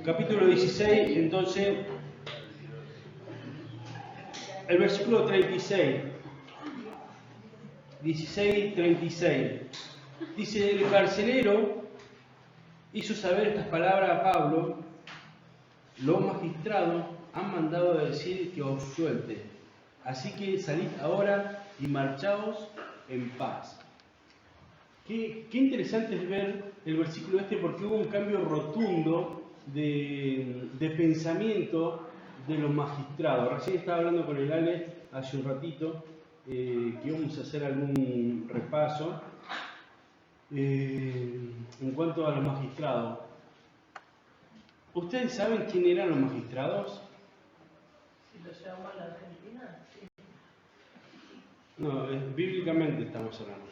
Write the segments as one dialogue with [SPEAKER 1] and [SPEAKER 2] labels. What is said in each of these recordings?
[SPEAKER 1] capítulo 16, entonces, el versículo 36. 16:36. Dice: el carcelero hizo saber estas palabras a Pablo. Los magistrados han mandado decir que os suelte. Así que salid ahora y marchaos en paz. Qué interesante es ver el versículo este, porque hubo un cambio rotundo de pensamiento de los magistrados. Recién estaba hablando con el Ale hace un ratito que íbamos a hacer algún repaso en cuanto a los magistrados. ¿Ustedes saben quién eran los magistrados?
[SPEAKER 2] Si lo llevamos a la Argentina, sí.
[SPEAKER 1] No, bíblicamente estamos hablando.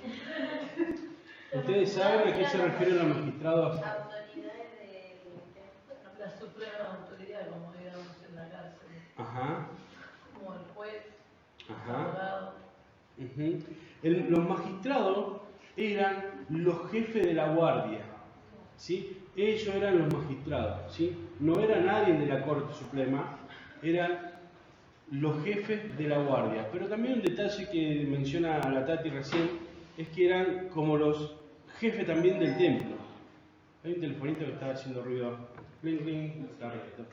[SPEAKER 1] ¿Ustedes saben a qué se refieren los magistrados?
[SPEAKER 3] Autoridades de
[SPEAKER 2] La suprema autoridad, como digamos en la cárcel.
[SPEAKER 1] Ajá.
[SPEAKER 2] Como el juez,
[SPEAKER 1] Ajá.
[SPEAKER 2] el abogado.
[SPEAKER 1] Los magistrados eran los jefes de la guardia, ¿sí? Ellos eran los magistrados, ¿sí? No era nadie de la Corte Suprema, eran los jefes de la guardia. Pero también un detalle que menciona la Tati recién es que eran como los jefes también del templo. Hay un telefonito que estaba haciendo ruido. Cling, cling, está recto.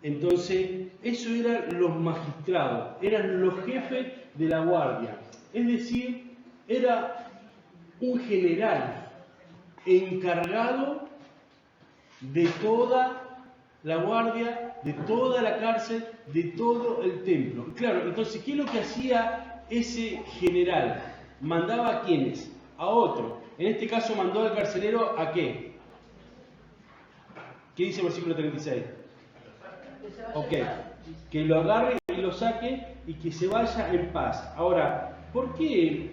[SPEAKER 1] Entonces, eso eran los magistrados, eran los jefes de la guardia. Es decir, era un general encargado de toda la guardia, de toda la cárcel, de todo el templo. Claro, entonces, ¿qué es lo que hacía ese general? ¿Mandaba a quiénes? A otro. En este caso mandó al carcelero ¿a qué? ¿Qué dice el versículo 36? Ok, que lo agarre y lo saque y que se vaya en paz. Ahora, ¿por qué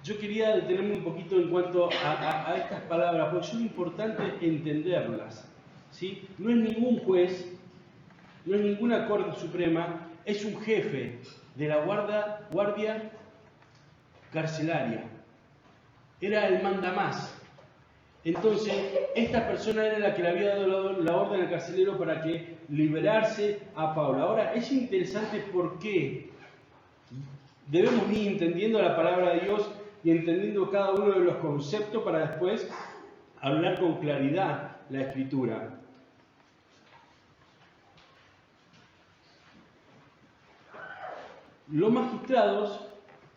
[SPEAKER 1] yo quería detenerme un poquito en cuanto a estas palabras? Porque es importante entenderlas, ¿sí? No es ningún juez, no es ninguna Corte Suprema, es un jefe de la guardia carcelaria. Era el mandamás. Entonces, esta persona era la que le había dado la orden al carcelero para que liberarse a Pablo. Ahora, es interesante porque debemos ir entendiendo la palabra de Dios y entendiendo cada uno de los conceptos para después hablar con claridad la Escritura. Los magistrados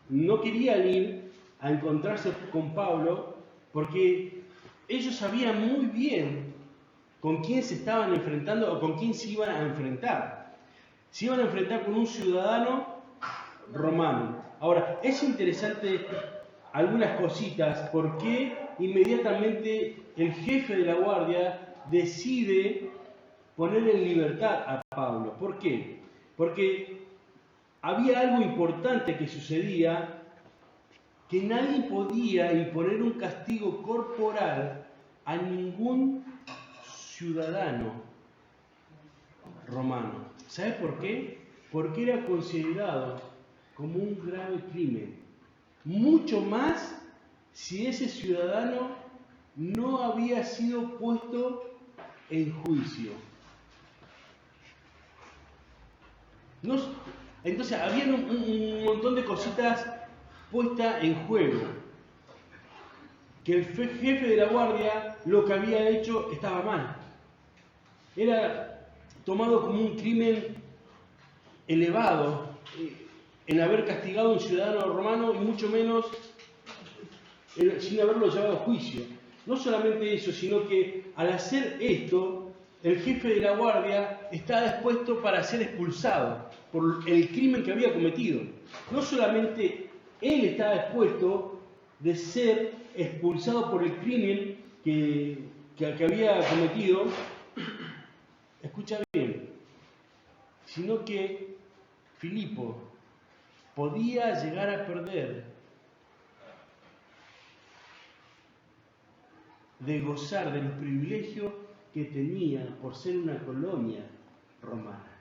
[SPEAKER 1] no querían ir a encontrarse con Pablo porque ellos sabían muy bien con quién se estaban enfrentando o con quién se iban a enfrentar. Se iban a enfrentar con un ciudadano romano. Ahora, es interesante algunas cositas, por qué inmediatamente el jefe de la guardia decide poner en libertad a Pablo. ¿Por qué? Porque había algo importante que sucedía, que nadie podía imponer un castigo corporal a ningún ciudadano romano. ¿Sabes por qué? Porque era considerado como un grave crimen. Mucho más si ese ciudadano no había sido puesto en juicio. Entonces había un montón de cositas puestas en juego. Que el jefe de la guardia lo que había hecho estaba mal. Era tomado como un crimen elevado en haber castigado a un ciudadano romano y mucho menos sin haberlo llevado a juicio. No solamente eso, sino que al hacer esto, el jefe de la guardia está dispuesto para ser expulsado por el crimen que había cometido. No solamente él está dispuesto de ser expulsado por el crimen que había cometido, escucha bien, sino que Filipo podía llegar a perder de gozar del privilegio que tenía por ser una colonia romana.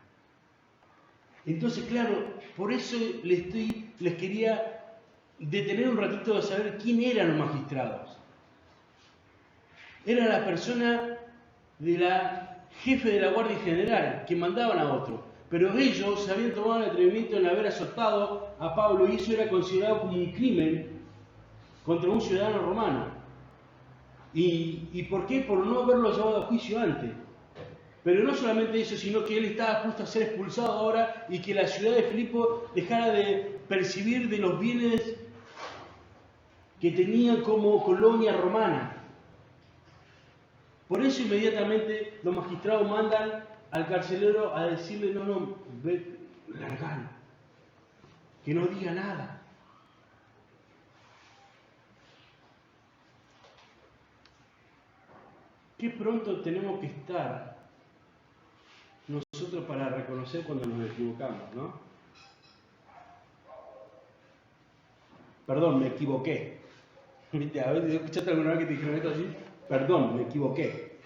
[SPEAKER 1] Entonces, claro, por eso les quería detener un ratito de saber quién eran los magistrados. Era la persona de la jefe de la Guardia General, que mandaban a otro. Pero ellos se habían tomado el atrevimiento en haber azotado a Pablo y eso era considerado como un crimen contra un ciudadano romano. ¿Y por qué? Por no haberlo llevado a juicio antes. Pero no solamente eso, sino que él estaba a punto de ser expulsado ahora y que la ciudad de Filipo dejara de percibir de los bienes que tenían como colonia romana. Por eso inmediatamente los magistrados mandan al carcelero a decirle, no, ve, largalo, que no diga nada. Qué pronto tenemos que estar nosotros para reconocer cuando nos equivocamos, ¿no? Perdón, me equivoqué. ¿Viste? A veces escuchaste alguna vez que te dijeron esto así. Perdón, me equivoqué.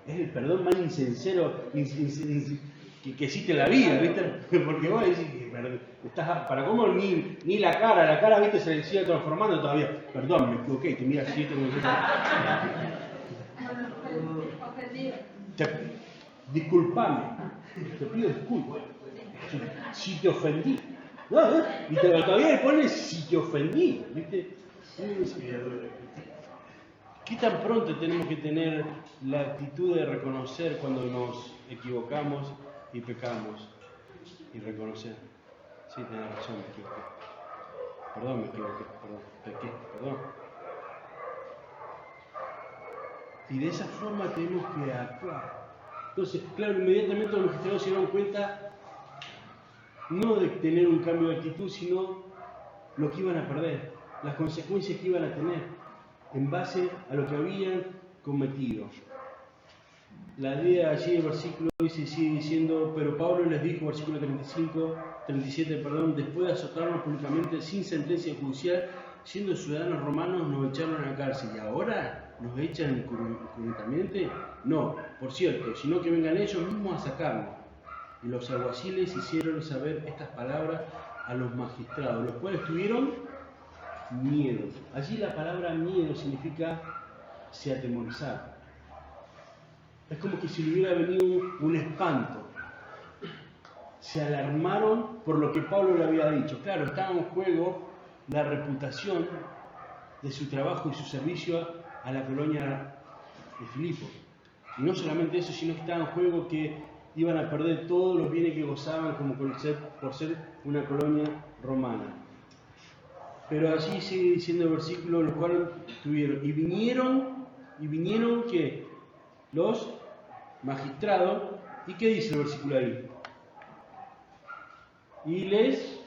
[SPEAKER 1] Es el perdón más insincero que existe en la vida, ¿viste? Porque vos decís, estás para cómo ni la cara, ¿viste? Se le sigue transformando todavía. Perdón, me equivoqué, te mira así, disculpame, te pido disculpas si te ofendí. No, y todavía le pones si te ofendí, ¿viste? ¿Qué tan pronto tenemos que tener la actitud de reconocer cuando nos equivocamos y pecamos? Y reconocer. Sí, tenés razón, me equivoqué. Perdón, me equivoqué. Pequé, perdón. Y de esa forma tenemos que actuar. Entonces, claro, inmediatamente los magistrados se dieron cuenta no de tener un cambio de actitud, sino lo que iban a perder, las consecuencias que iban a tener en base a lo que habían cometido. La idea allí del versículo sigue diciendo, pero Pablo les dijo, versículo 37, después de azotarnos públicamente sin sentencia judicial, siendo ciudadanos romanos, nos echaron a la cárcel. ¿Y ahora nos echan injustamente? No, por cierto, sino que vengan ellos mismos a sacarnos. Y los alguaciles hicieron saber estas palabras a los magistrados, los cuales tuvieron miedo. Allí la palabra miedo significa se atemorizaron. Es como que si le hubiera venido un espanto. Se alarmaron por lo que Pablo le había dicho. Claro, estaba en juego la reputación de su trabajo y su servicio a la colonia de Filipo. Y no solamente eso, sino que estaba en juego que iban a perder todos los bienes que gozaban como por ser una colonia romana. Pero allí sigue diciendo el versículo, los cuales tuvieron, y vinieron que los magistrados, ¿y qué dice el versículo ahí? Y les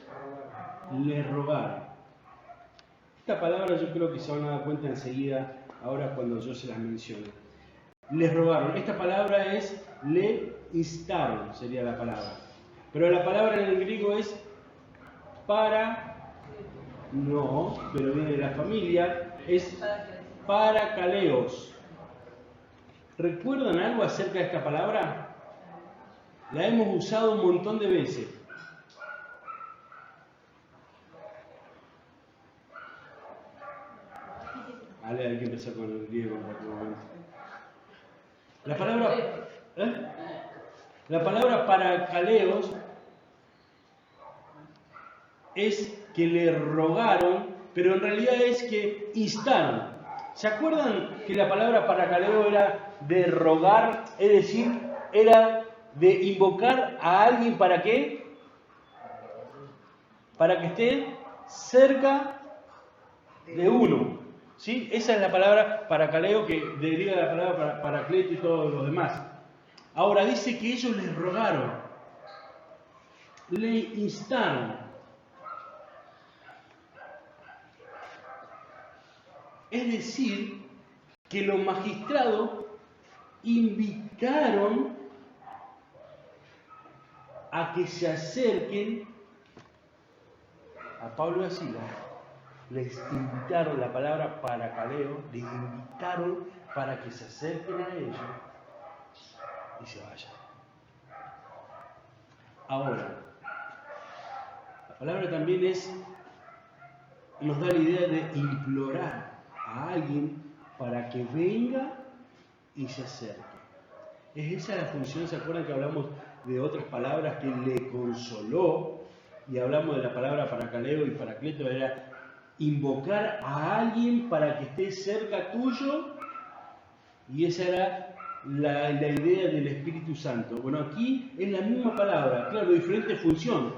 [SPEAKER 1] rogaron. Esta palabra yo creo que se van a dar cuenta enseguida, ahora cuando yo se las mencione. Les rogaron. Esta palabra es le instaron, sería la palabra. Pero la palabra en el griego es no, pero viene de la familia, es parakaleos. ¿Recuerdan algo acerca de esta palabra? La hemos usado un montón de veces. Vale, hay que empezar con el griego en cualquier momento. La palabra parakaleos es que le rogaron, pero en realidad es que instaron. ¿Se acuerdan que la palabra parakaleo era de rogar? Es decir, era de invocar a alguien ¿para qué? Para que esté cerca de uno. ¿Sí? Esa es la palabra parakaleo que deriva de la palabra paracleto y todos los demás. Ahora dice que ellos les rogaron, le instaron. Es decir, que los magistrados invitaron a que se acerquen a Pablo y a Silas. Les invitaron, la palabra parakaleo, les invitaron para que se acerquen a ellos y se vayan. Ahora, la palabra también nos da la idea de implorar a alguien para que venga y se acerque. Es esa la función. ¿Se acuerdan que hablamos de otras palabras que le consoló? Y hablamos de la palabra paracaleo y paracleto, era invocar a alguien para que esté cerca tuyo, y esa era la idea del Espíritu Santo. Bueno, aquí es la misma palabra, claro, diferente función.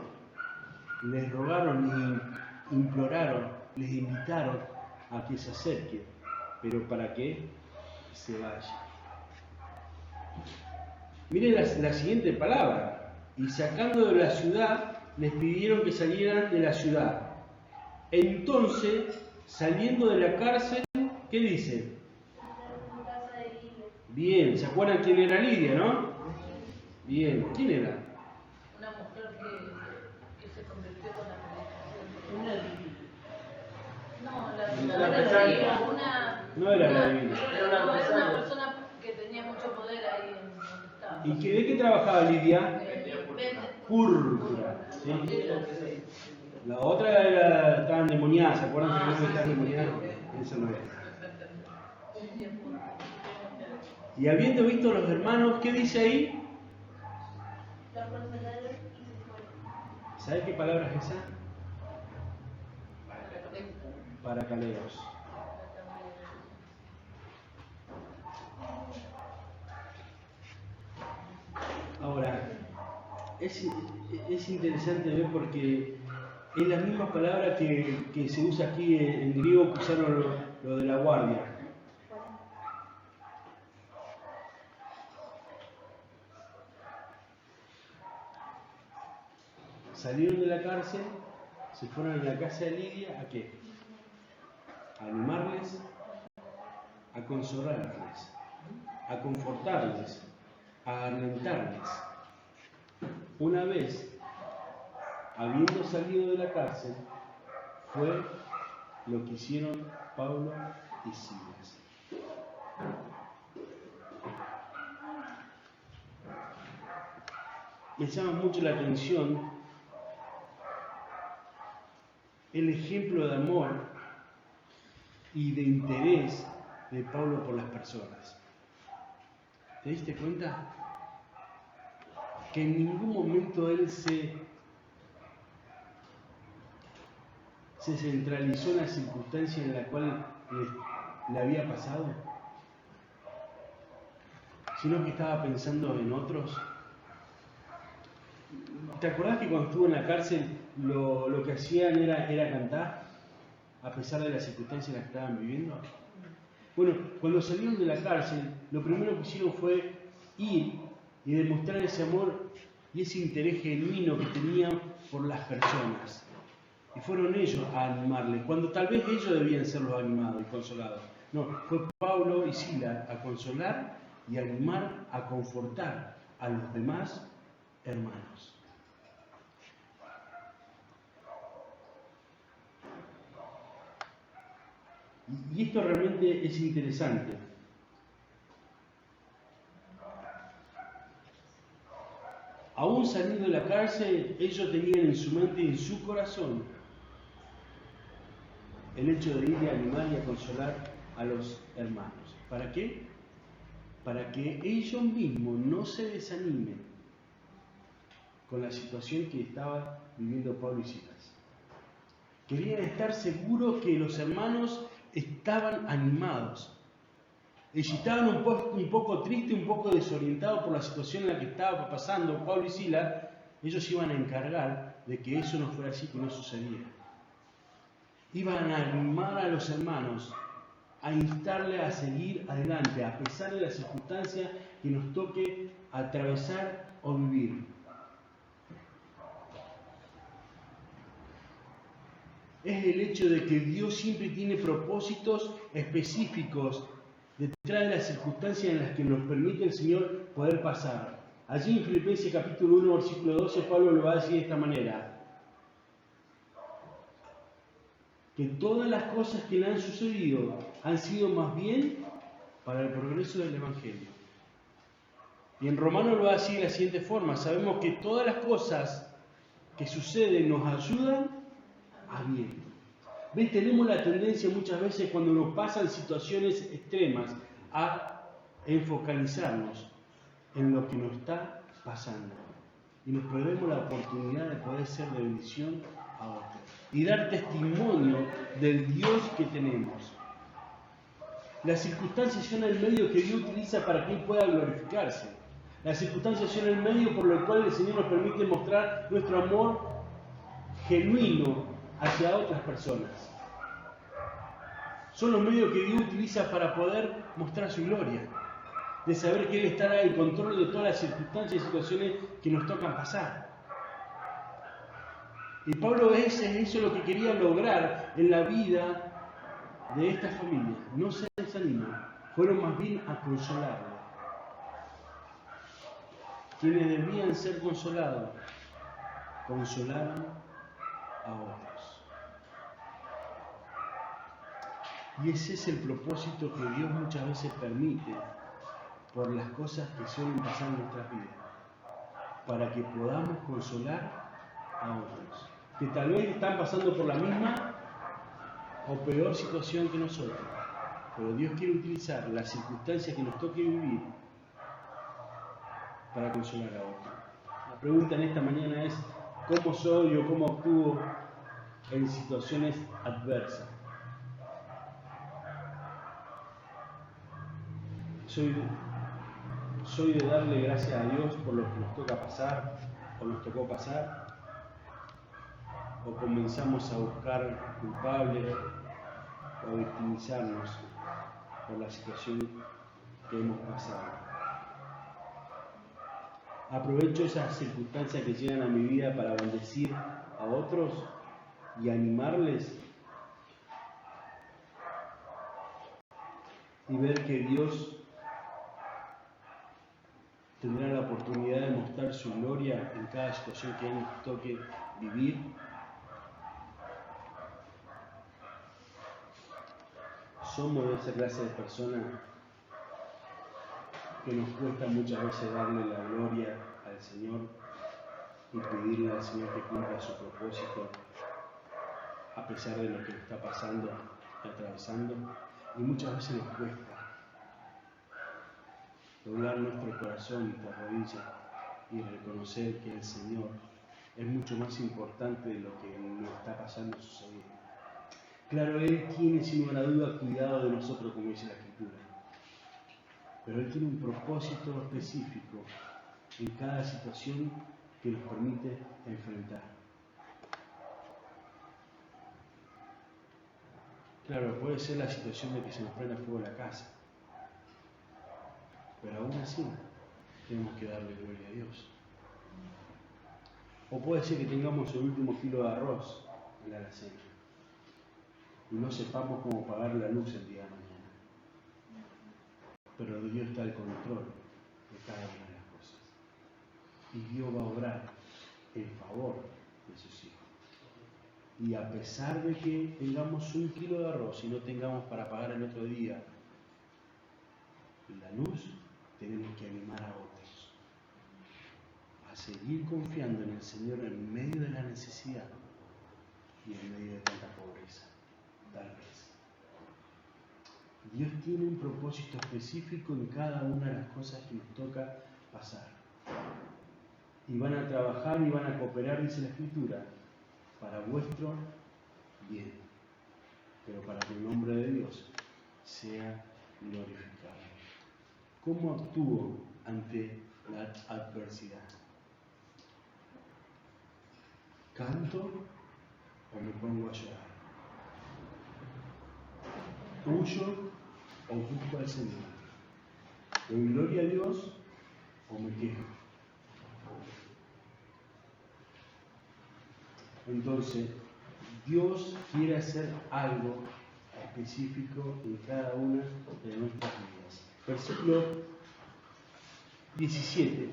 [SPEAKER 1] Les rogaron, les imploraron, les invitaron a que se acerquen, pero ¿para qué? Se vaya. Miren la siguiente palabra: y sacando de la ciudad, les pidieron que salieran de la ciudad. Entonces, saliendo de la cárcel, ¿qué dice? Bien, ¿se acuerdan quién era Lidia, no? Bien, ¿quién era?
[SPEAKER 2] Una mujer que se convirtió con la predicación. No, la divina.
[SPEAKER 1] No era la divina.
[SPEAKER 2] Era una persona que tenía mucho poder ahí en donde estaba.
[SPEAKER 1] ¿Y de qué trabajaba Lidia? Púrpura. ¿Sí? La otra estaba endemoniada, ¿se acuerdan que estaba endemoniada? Eso no era. Y habiendo visto a los hermanos, ¿qué dice ahí? ¿Sabe qué palabra es esa? Paracaleos. Ahora, es interesante ver porque es la misma palabra que se usa aquí en griego, que usaron lo de la guardia. Salieron de la cárcel, se fueron a la casa de Lidia, ¿a qué? A animarles, a consolarles, a confortarles, a alentarles. Una vez, habiendo salido de la cárcel, fue lo que hicieron Pablo y Silas. Me llama mucho la atención el ejemplo de amor y de interés de Pablo por las personas. ¿Te diste cuenta? Que en ningún momento él se centralizó en la circunstancia en la cual le había pasado, sino que estaba pensando en otros. ¿Te acordás que cuando estuvo en la cárcel lo que hacían era cantar, a pesar de las circunstancias en las que estaban viviendo? Bueno, cuando salieron de la cárcel, lo primero que hicieron fue ir y demostrar ese amor y ese interés genuino que tenían por las personas. Y fueron ellos a animarles, cuando tal vez ellos debían ser los animados y consolados. No, fue Pablo y Silas a consolar y animar, a confortar a los demás hermanos. Y esto realmente es interesante. Aún saliendo de la cárcel, ellos tenían en su mente y en su corazón el hecho de ir a animar y a consolar a los hermanos. ¿Para qué? Para que ellos mismos no se desanimen con la situación que estaba viviendo Pablo y Silas. Querían estar seguros que los hermanos estaban animados. Y si estaban un poco tristes, un poco desorientados por la situación en la que estaba pasando Pablo y Silas, ellos iban a encargar de que eso no fuera así, que no sucediera. Iban a animar a los hermanos, a instarle a seguir adelante, a pesar de las circunstancias que nos toque atravesar o vivir. Es el hecho de que Dios siempre tiene propósitos específicos detrás de las circunstancias en las que nos permite el Señor poder pasar. Allí en Filipenses capítulo 1, versículo 12, Pablo lo va a decir de esta manera: que todas las cosas que le han sucedido han sido más bien para el progreso del Evangelio. Y en Romanos lo va a decir de la siguiente forma: sabemos que todas las cosas que suceden nos ayudan a bien. ¿Ves? Tenemos la tendencia muchas veces, cuando nos pasan situaciones extremas, a enfocalizarnos, en lo que nos está pasando. Y nos perdemos la oportunidad de poder ser de bendición a otros. Y dar testimonio del Dios que tenemos. Las circunstancias son el medio que Dios utiliza para que Él pueda glorificarse. Las circunstancias son el medio por el cual el Señor nos permite mostrar nuestro amor genuino hacia otras personas. Son los medios que Dios utiliza para poder mostrar su gloria. De saber que Él estará en control de todas las circunstancias y situaciones que nos tocan pasar. Y Pablo eso es lo que quería lograr en la vida de esta familia. No se desaniman, fueron más bien a consolarlo. Quienes debían ser consolados, consolaron a otros. Y ese es el propósito que Dios muchas veces permite por las cosas que suelen pasar en nuestras vidas, para que podamos consolar a otros, que tal vez están pasando por la misma o peor situación que nosotros, pero Dios quiere utilizar las circunstancias que nos toque vivir para consolar a otros. La pregunta en esta mañana es: ¿cómo soy o cómo actúo en situaciones adversas? ¿Soy de darle gracias a Dios por lo que nos toca pasar o nos tocó pasar? ¿O comenzamos a buscar culpables o a victimizarnos por la situación que hemos pasado? ¿Aprovecho esas circunstancias que llegan a mi vida para bendecir a otros y animarles? Y ver que Dios tendrá la oportunidad de mostrar su gloria en cada situación que nos toque vivir. Somos de esa clase de personas que nos cuesta muchas veces darle la gloria al Señor y pedirle al Señor que cumpla su propósito a pesar de lo que está pasando y atravesando, y muchas veces nos cuesta doblar nuestro corazón y nuestras rodillas y reconocer que el Señor es mucho más importante de lo que nos está pasando sucediendo. Claro, Él tiene sin lugar a duda cuidado de nosotros, como dice la Escritura, pero Él tiene un propósito específico en cada situación que nos permite enfrentar. Claro, puede ser la situación de que se nos prenda fuego la casa, pero aún así tenemos que darle gloria a Dios. O puede ser que tengamos el último kilo de arroz en la alacena y no sepamos cómo pagar la luz el día de mañana. Pero Dios está al control de cada una de las cosas. Y Dios va a obrar en favor de sus hijos. Y a pesar de que tengamos un kilo de arroz y no tengamos para pagar el otro día la luz, tenemos que animar a otros a seguir confiando en el Señor en medio de la necesidad y en medio de tanta pobreza, tal vez. Dios tiene un propósito específico en cada una de las cosas que nos toca pasar. Y van a trabajar y van a cooperar, dice la Escritura, para vuestro bien, pero para que el nombre de Dios sea glorificado. ¿Cómo actúo ante la adversidad? ¿Canto o me pongo a llorar? ¿Huyo o busco al Señor? ¿Doy gloria a Dios o me quejo? Entonces, Dios quiere hacer algo específico en cada una de nuestras vidas. Versículo 17.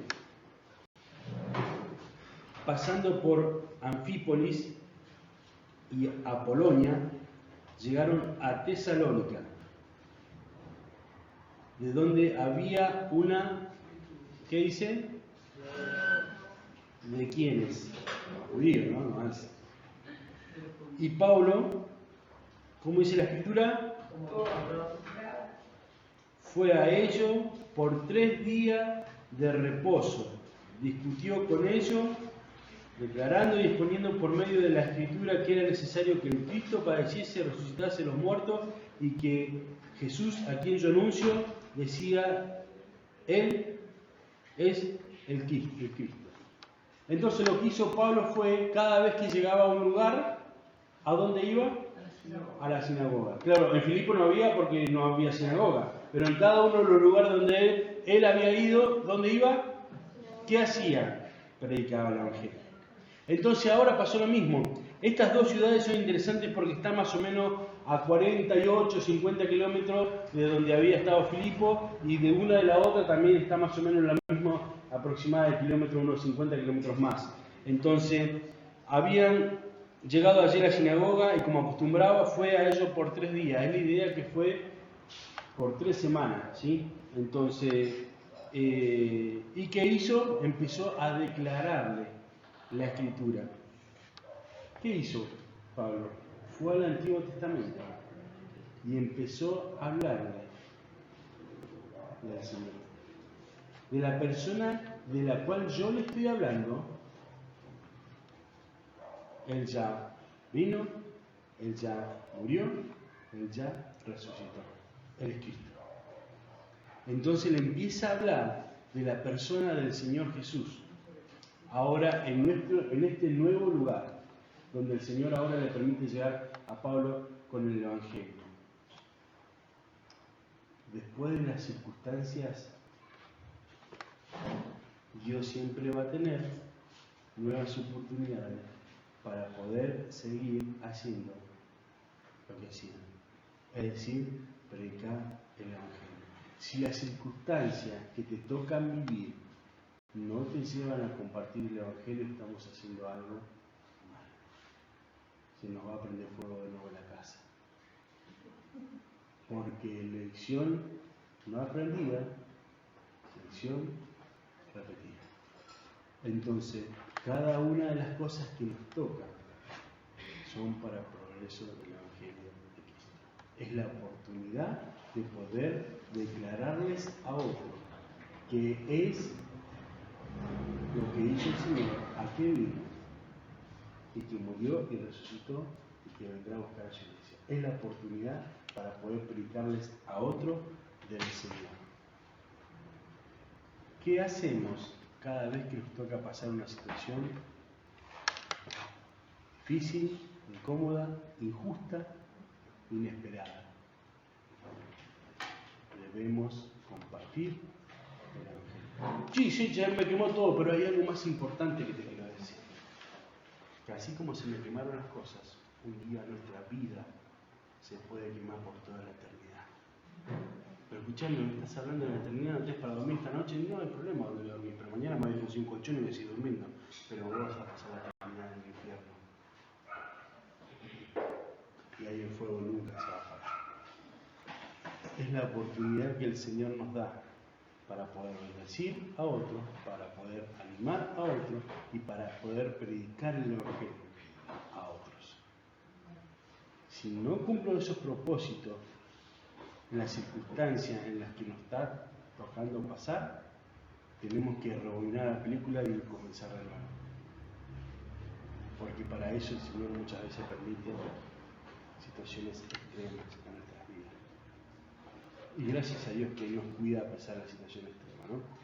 [SPEAKER 1] Pasando por Anfípolis y Apolonia, llegaron a Tesalónica, de donde había una, ¿qué dice? ¿De quiénes? Judíos, ¿no? Más. Y Pablo, ¿cómo dice la Escritura? Fue a ellos por 3 días de reposo. Discutió con ellos, declarando y exponiendo por medio de la Escritura que era necesario que el Cristo padeciese, resucitase los muertos y que Jesús, a quien yo anuncio, decía, Él es el Cristo. Entonces lo que hizo Pablo fue, cada vez que llegaba a un lugar, ¿a dónde iba? A la sinagoga. Claro, en Filipo no había porque no había sinagoga, pero en cada uno de los lugares donde él había ido, ¿dónde iba? ¿Qué hacía? Predicaba el Evangelio. Entonces ahora pasó lo mismo. Estas dos ciudades son interesantes porque están más o menos a 48, 50 kilómetros de donde había estado Filipo, y de una de la otra también está más o menos la misma aproximada de kilómetros, unos 50 kilómetros más. Entonces habían llegado allí a la sinagoga y como acostumbraba fue a ellos por 3 días. Es la idea que fue por 3 semanas, ¿sí? Entonces, ¿y qué hizo? Empezó a declararle la Escritura. ¿Qué hizo Pablo? Fue al Antiguo Testamento y empezó a hablarle del Señor, de la persona de la cual yo le estoy hablando. Él ya vino, Él ya murió, Él ya resucitó. Él es Cristo. Entonces le empieza a hablar de la persona del Señor Jesús. Ahora en este nuevo lugar, donde el Señor ahora le permite llegar a Pablo con el Evangelio. Después de las circunstancias, Dios siempre va a tener nuevas oportunidades para poder seguir haciendo lo que hacían, es decir, predicar el Evangelio. Si las circunstancias que te tocan vivir no te llevan a compartir el Evangelio, estamos haciendo algo mal. Se nos va a prender fuego de nuevo en la casa. Porque lección no aprendida, lección repetida. Entonces, cada una de las cosas que nos tocan son para el progreso del Evangelio de Cristo. Es la oportunidad de poder declararles a otros que es lo que hizo el Señor, a qué vino, y que murió y resucitó y que vendrá a buscar a su iglesia. Es la oportunidad para poder predicarles a otros del Señor. ¿Qué hacemos cada vez que nos toca pasar una situación difícil, incómoda, injusta, inesperada? Debemos compartir el Evangelio. Sí, ya me quemó todo, pero hay algo más importante que te quiero decir. Que así como se me quemaron las cosas, un día nuestra vida se puede quemar por toda la eternidad. Pero escuchame, me estás hablando de la eternidad, ¿no tenés para dormir esta noche? No hay problema donde dormir, pero mañana me voy a conseguir un colchón y voy a seguir durmiendo. Pero vos vas a pasar la eternidad en el infierno. Y ahí el fuego nunca se va a apagar. Es la oportunidad que el Señor nos da para poder bendecir a otros, para poder animar a otros y para poder predicar el Evangelio a otros. Si no cumplo esos propósitos en las circunstancias en las que nos está tocando pasar, tenemos que rebobinar la película y comenzar de nuevo. Porque para eso el Señor muchas veces permite situaciones extremas en nuestras vidas. Y gracias a Dios que Él nos cuida a pesar de la situación extrema, ¿no?